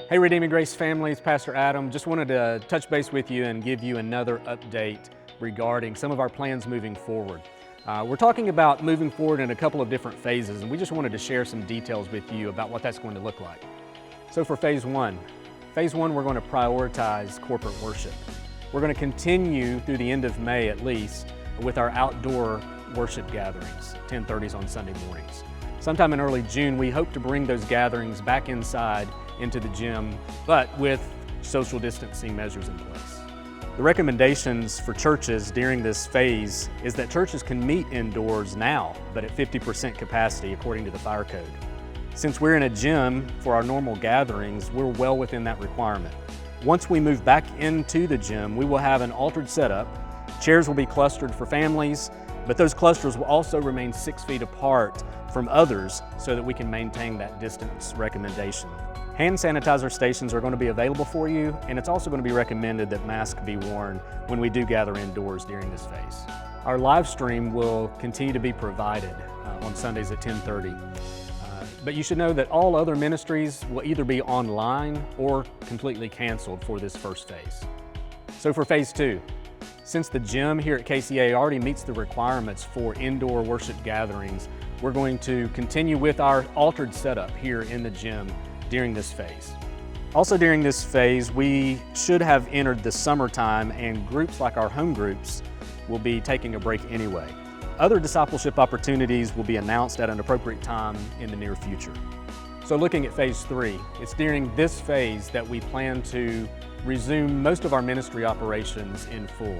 Hey Redeeming Grace family, it's Pastor Adam. Just wanted to touch base with you and give you another update regarding some of our plans moving forward. We're talking about moving forward in a couple of different phases, and we just wanted to share some details with you about what that's going to look like. So for phase one, we're going to prioritize corporate worship. We're going to continue through the end of May at least with our outdoor worship gatherings, 10:30s on Sunday mornings. Sometime in early June, we hope to bring those gatherings back inside into the gym, but with social distancing measures in place. The recommendations for churches during this phase is that churches can meet indoors now, but at 50% capacity according to the fire code. Since we're in a gym for our normal gatherings, we're well within that requirement. Once we move back into the gym, we will have an altered setup. Chairs will be clustered for families, but those clusters will also remain 6 feet apart from others so that we can maintain that distance recommendation. Hand sanitizer stations are going to be available for you, and it's also going to be recommended that masks be worn when we do gather indoors during this phase. Our live stream will continue to be provided on Sundays at 10:30. But you should know that all other ministries will either be online or completely canceled for this first phase. So for phase two, since the gym here at KCA already meets the requirements for indoor worship gatherings, we're going to continue with our altered setup here in the gym during this phase. Also during this phase, we should have entered the summertime, and groups like our home groups will be taking a break anyway. Other discipleship opportunities will be announced at an appropriate time in the near future. So looking at phase three, it's during this phase that we plan to resume most of our ministry operations in full.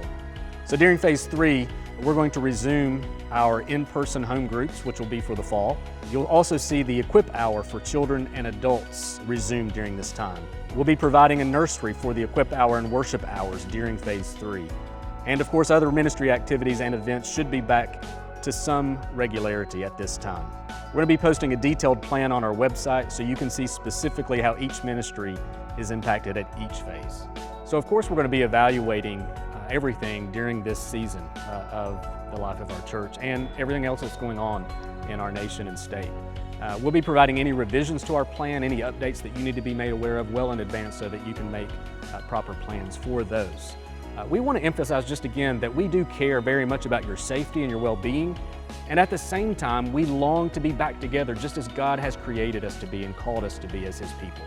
So during phase three, we're going to resume our in-person home groups, which will be for the fall. You'll also see the Equip Hour for children and adults resume during this time. We'll be providing a nursery for the Equip Hour and worship hours during phase three. And of course, other ministry activities and events should be back to some regularity at this time. We're going to be posting a detailed plan on our website so you can see specifically how each ministry is impacted at each phase. So of course, we're going to be evaluating everything during this season of the life of our church and everything else that's going on in our nation and state. We'll be providing any revisions to our plan, any updates that you need to be made aware of well in advance so that you can make proper plans for those. We want to emphasize just again that we do care very much about your safety and your well-being, and at the same time, we long to be back together just as God has created us to be and called us to be as His people.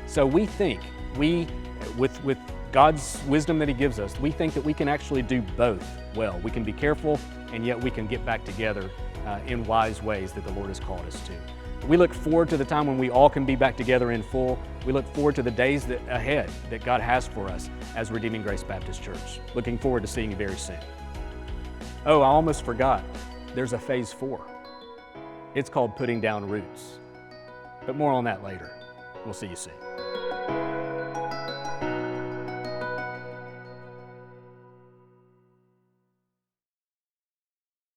So we think, with God's wisdom that He gives us, we think that we can actually do both well. We can be careful, and yet we can get back together in wise ways that the Lord has called us to. We look forward to the time when we all can be back together in full. We look forward to the days ahead that God has for us as Redeeming Grace Baptist Church. Looking forward to seeing you very soon. Oh, I almost forgot. There's a phase four. It's called Putting Down Roots. But more on that later. We'll see you soon.